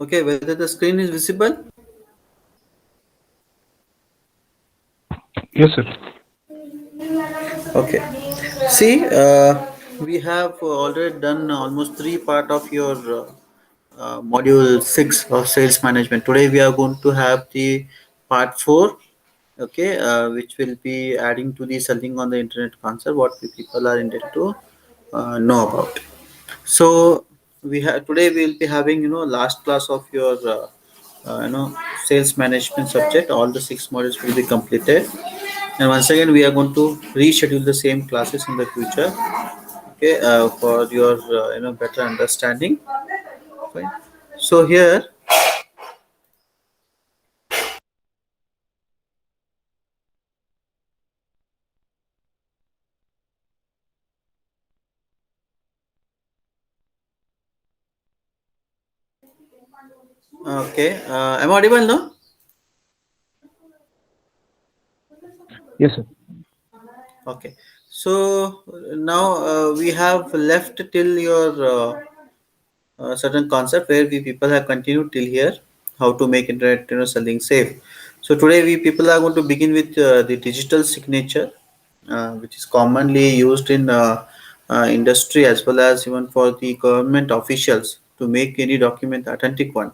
Okay, whether the screen is visible? Yes, sir. Okay. See, we have already done almost three part of your module six of sales management. Today we are going to have the part four. Okay, which will be adding to the selling on the internet concept. What the people are intended to know about. So we have today we will be having last class of your sales management subject. All the six modules will be completed, and once again we are going to reschedule the same classes in the future. Okay, for your better understanding. Fine. So here, okay, am I audible now? Yes, sir. Okay, so now we have left till your certain concept where we people have continued till here how to make internet selling safe. So today we people are going to begin with the digital signature, which is commonly used in industry as well as even for the government officials to make any document authentic one.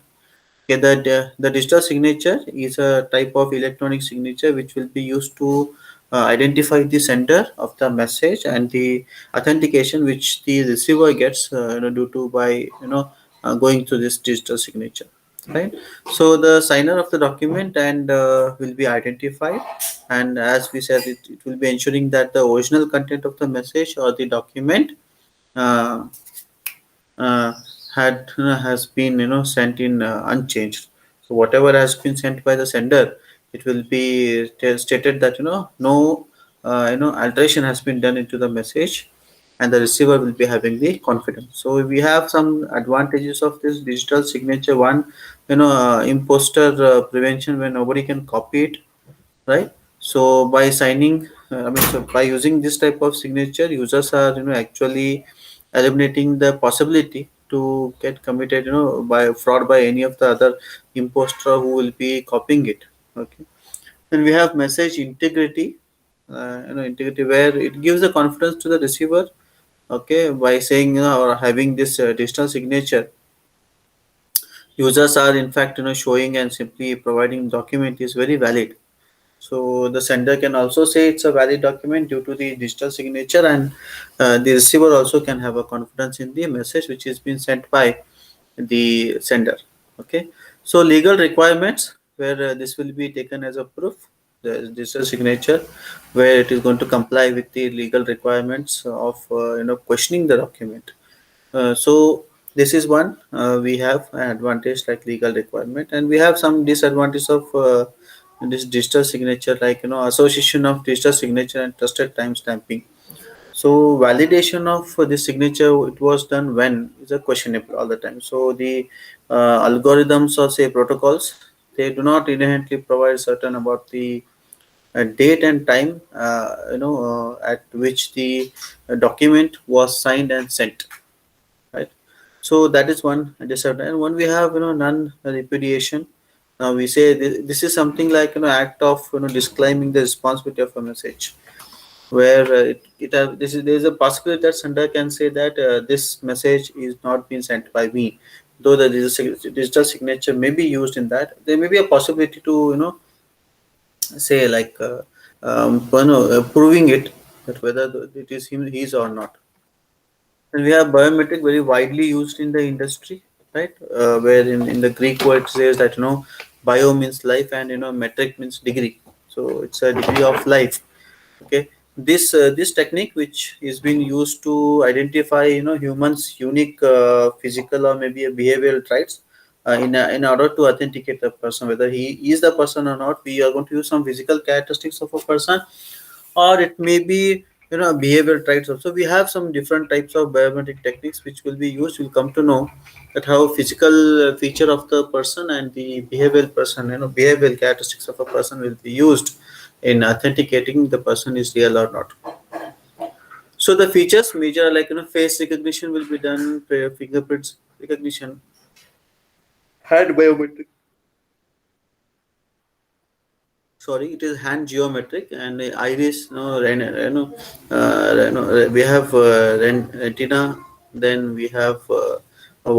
Okay, the digital signature is a type of electronic signature which will be used to identify the sender of the message and the authentication which the receiver gets due to by going through this digital signature, right? So the signer of the document and will be identified, and as we said, it will be ensuring that the original content of the message or the document uh, uh, has been sent in unchanged. So whatever has been sent by the sender, it will be stated that no alteration has been done into the message, and the receiver will be having the confidence. So we have some advantages of this digital signature. One, imposter prevention, where nobody can copy it, right? So by signing so by using this type of signature, users are actually eliminating the possibility to get committed by fraud by any of the other imposter who will be copying it. Okay, then we have message integrity, integrity, where it gives the confidence to the receiver. Okay, by saying or having this digital signature, users are in fact showing and simply providing document is very valid. So the sender can also say it's a valid document due to the digital signature, and the receiver also can have a confidence in the message which is being sent by the sender. Okay, so legal requirements, where this will be taken as a proof, the digital signature, where it is going to comply with the legal requirements of questioning the document. So this is one, we have an advantage like legal requirement, and we have some disadvantage of this digital signature, like association of digital signature and trusted time stamping. So validation of this signature, it was done when is a questionable all the time. So the algorithms or say protocols, they do not inherently provide certain about the date and time at which the document was signed and sent, right? So that is one disadvantage. And one, we have non repudiation. Now we say this is something like act of disclaiming the responsibility of a message, where this is there is a possibility that sender can say that this message is not being sent by me, though the digital signature may be used in that. There may be a possibility to say like proving it, that whether it is him, his or not. And we have biometric, very widely used in the industry, right? Where in the Greek word it says that bio means life, and metric means degree. So it's a degree of life. Okay, this technique which is being used to identify humans' unique physical or maybe a behavioral traits. In order to authenticate the person, whether he is the person or not, we are going to use some physical characteristics of a person, or it may be behavioral traits also. We have some different types of biometric techniques which will be used. We'll come to know that how physical feature of the person and the behavioral person, behavioral characteristics of a person will be used in authenticating the person is real or not. So the features major, like face recognition will be done, fingerprints recognition, hand biometric. Sorry, it is hand geometric and iris. No, we have retina. Then we have a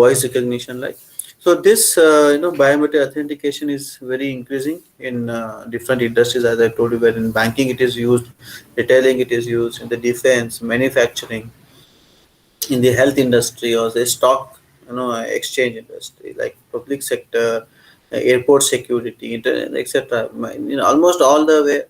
voice recognition. Like so, this biometric authentication is very increasing in different industries. As I told you, where in banking it is used, retailing it is used, in the defense, manufacturing, in the health industry, or the stock exchange industry, like public sector, airport security, internet, etc. Almost all the way.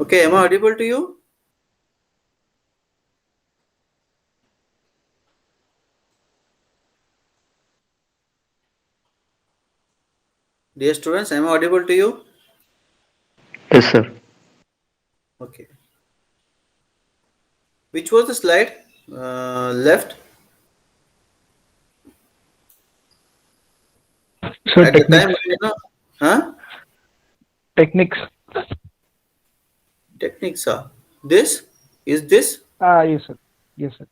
Okay, am I audible to you, dear students? Am I audible to you? Yes, sir. Okay. Which was the slide? Left So at the techniques, time, huh? techniques. Techniques are this. Is this? Yes, sir. Yes, sir.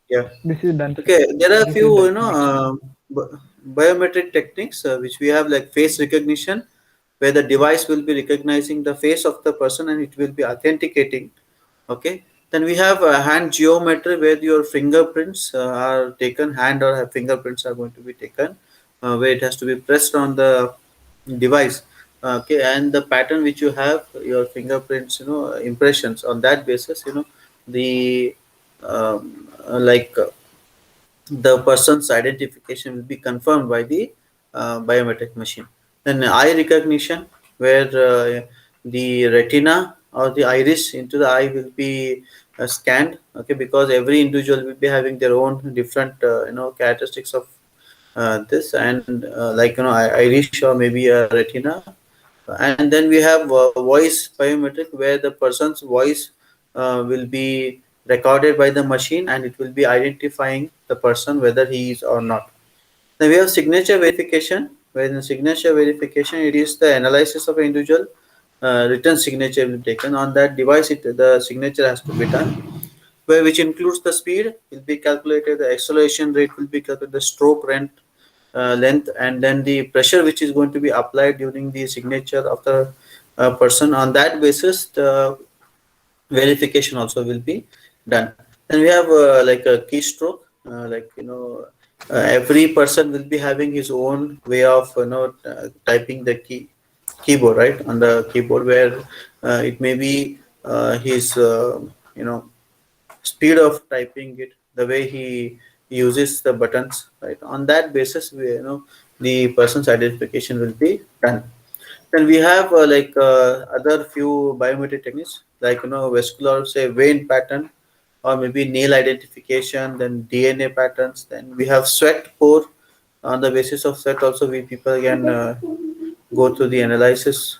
Yeah. This is done, sir. Okay, there are a This few, is done. Next. b- biometric techniques, which we have like face recognition, where the device will be recognizing the face of the person and it will be authenticating. Okay. Then we have hand geometry, where your fingerprints are taken, hand or fingerprints are going to be taken, where it has to be pressed on the device. Okay, and the pattern which you have, your fingerprints, impressions, on that basis, the the person's identification will be confirmed by the biometric machine. Then eye recognition, where the retina or the iris into the eye will be scanned. Okay, because every individual will be having their own different characteristics of this, and iris or maybe a retina. And then we have voice biometric, where the person's voice will be recorded by the machine and it will be identifying the person whether he is or not. Then we have signature verification, where in signature verification it is the analysis of individual written signature will be taken on that device. The signature has to be done, where which includes the speed will be calculated, the acceleration rate will be calculated, the stroke length, and then the pressure which is going to be applied during the signature of the person. On that basis, the verification also will be done. Then we have like a keystroke, every person will be having his own way of typing the keyboard, right, on the keyboard, where it may be his you know speed of typing it, the way he uses the buttons, right. On that basis, the person's identification will be done. Then we have other few biometric techniques, like vascular, say, vein pattern, or maybe nail identification, then DNA patterns. Then we have sweat pore. On the basis of sweat also, we people can go through the analysis,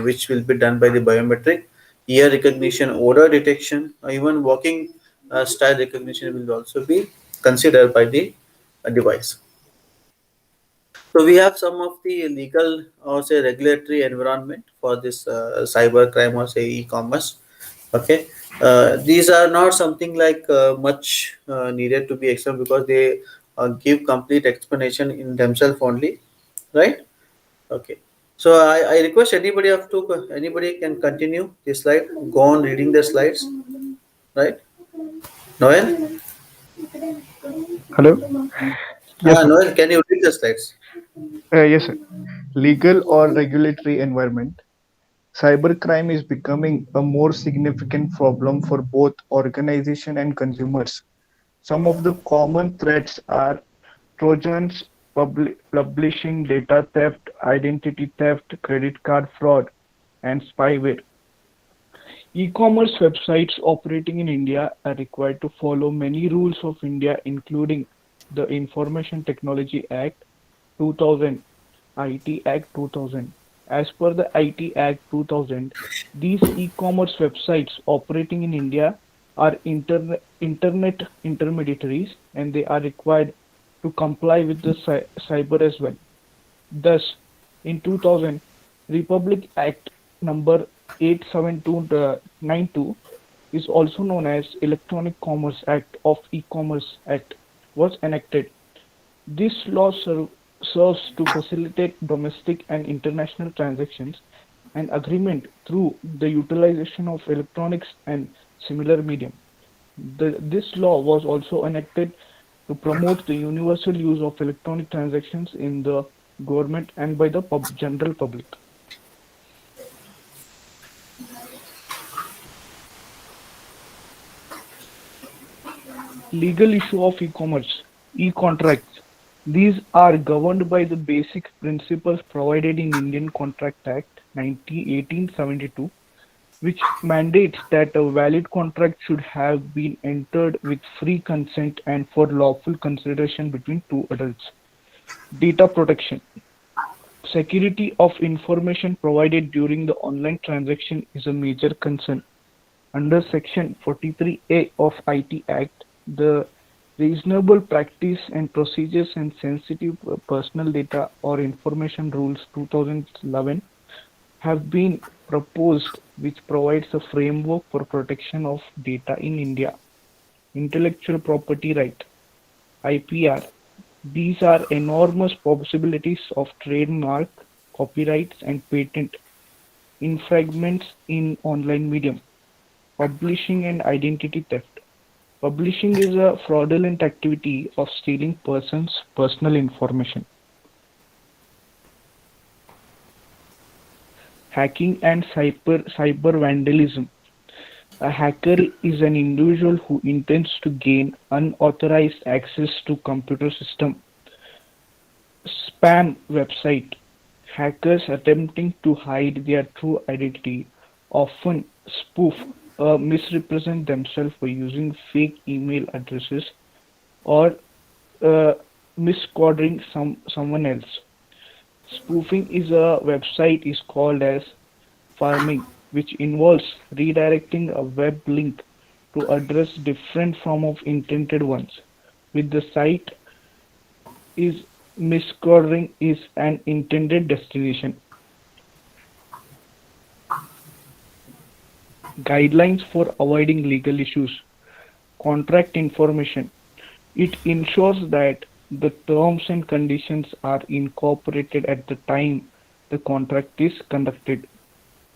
which will be done by the biometric. Ear recognition, odor detection, or even walking style recognition will also be considered by the device. So we have some of the legal or say regulatory environment for this cyber crime or say e-commerce. Okay, these are not something like much needed to be explained, because they give complete explanation in themselves only, right? Okay. So I request anybody can continue the slide, go on reading the slides, right? Noel? Hello? Yes, sir. Noel, can you read the slides? Yes, sir. Legal or regulatory environment. Cybercrime is becoming a more significant problem for both organization and consumers. Some of the common threats are Trojans, publishing data theft, identity theft, credit card fraud, and spyware. E-commerce websites operating in India are required to follow many rules of India, including the Information Technology Act 2000, IT Act 2000. As per the IT Act 2000, these e-commerce websites operating in India are internet intermediaries, and they are required to comply with the cyber as well. Thus, in 2000, Republic Act number 87292 is also known as Electronic Commerce Act of E-Commerce Act was enacted. This law serves to facilitate domestic and international transactions and agreement through the utilization of electronics and similar medium. This law was also enacted to promote the universal use of electronic transactions in the government and by the general public. Legal issue of e-commerce, e-contracts. These are governed by the basic principles provided in Indian Contract Act 1872, which mandates that a valid contract should have been entered with free consent and for lawful consideration between two adults. Data protection. Security of information provided during the online transaction is a major concern. Under Section 43A of IT Act, the Reasonable Practice and Procedures and Sensitive Personal Data or Information Rules 2011 have been proposed, which provides a framework for protection of data in India. Intellectual property right, IPR. These are enormous possibilities of trademark, copyrights, and patent infringements in online medium. Publishing and identity theft. Publishing is a fraudulent activity of stealing persons' personal information. Hacking and cyber vandalism. A hacker is an individual who intends to gain unauthorized access to computer system. Spam website. Hackers attempting to hide their true identity often spoof or misrepresent themselves by using fake email addresses or uh, misquoting someone else. Spoofing is a website is called as farming, which involves redirecting a web link to address different from of intended ones, with the site is misquoting is an intended destination. Guidelines for avoiding legal issues. Contract information. It ensures that the terms and conditions are incorporated at the time the contract is conducted.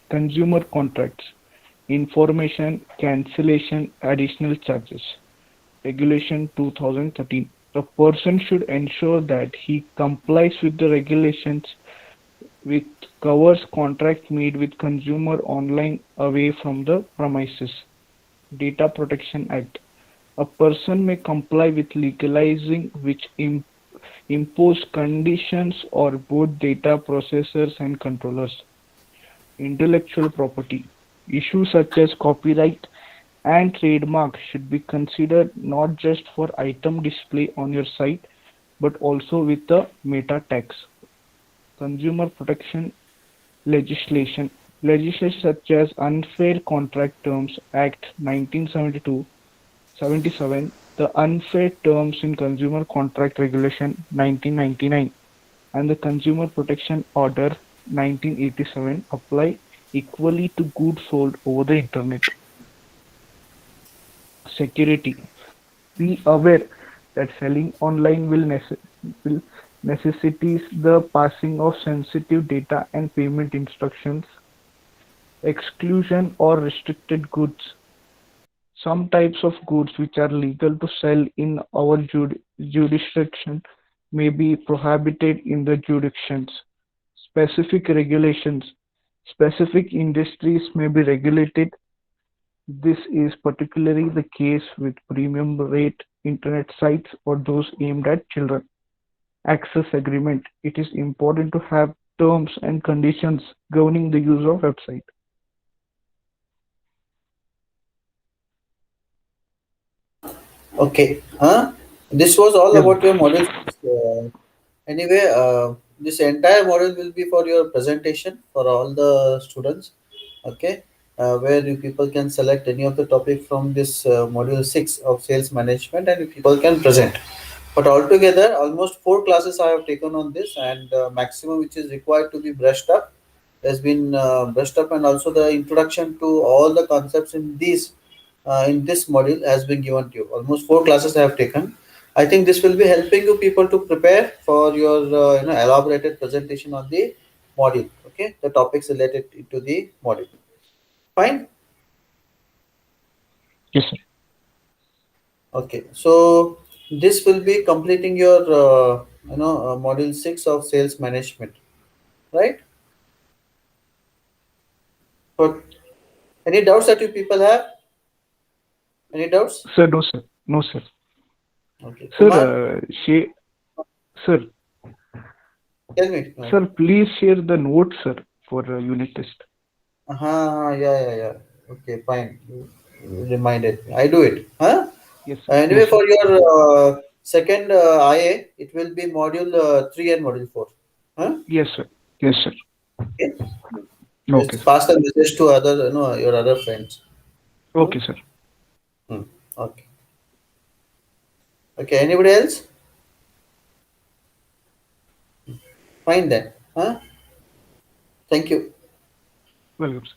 Consumer contracts. Information cancellation additional charges. Regulation 2013. A person should ensure that he complies with the regulations which covers contracts made with consumer online away from the premises. Data Protection Act. A person may comply with legalizing which impose conditions on both data processors and controllers. Intellectual property. Issues such as copyright and trademark should be considered not just for item display on your site but also with the meta tags. Consumer protection legislation. Legislation such as Unfair Contract Terms Act 1972-77, the Unfair Terms in Consumer Contract Regulation 1999, and the Consumer Protection Order 1987 apply equally to goods sold over the internet. Security. Be aware that selling online will necessitate the passing of sensitive data and payment instructions. Exclusion or restricted goods. Some types of goods which are legal to sell in our jurisdiction may be prohibited in the jurisdictions. Specific regulations. Specific industries may be regulated. This is particularly the case with premium rate internet sites or those aimed at children. Access agreement. It is important to have terms and conditions governing the use of website. Okay. Huh? This was all Yes, about your module 6. Anyway, this entire module will be for your presentation for all the students. Okay. Where you people can select any of the topic from this module 6 of sales management and you people can present. But altogether, almost 4 classes I have taken on this, and maximum which is required to be brushed up has been brushed up, and also the introduction to all the concepts in this module has been given to you. Almost 4 classes I have taken. I think this will be helping you people to prepare for your elaborated presentation on the module. Okay, the topics related to the module. Fine. yes, sir. Okay, so this will be completing your module 6 of sales management, right? But any doubts that you people have? Any doubts? Sir, no, sir. No, sir. Okay, Sir, Kumar, sir, tell me. sir, please share the notes, sir, for unit test. Yeah, yeah, yeah. Okay, fine. You reminded me. I do it. Huh? Yes, sir. Anyway, Yes, sir. for your second IA, it will be module 3 and module 4. Huh? Yes, sir. Yes, sir. Okay. Okay, Just sir. pass the message to other, your other friends. Hmm? Okay, sir. Hmm. Okay. Okay. Anybody else? Fine then. Huh? Thank you. Welcome, sir.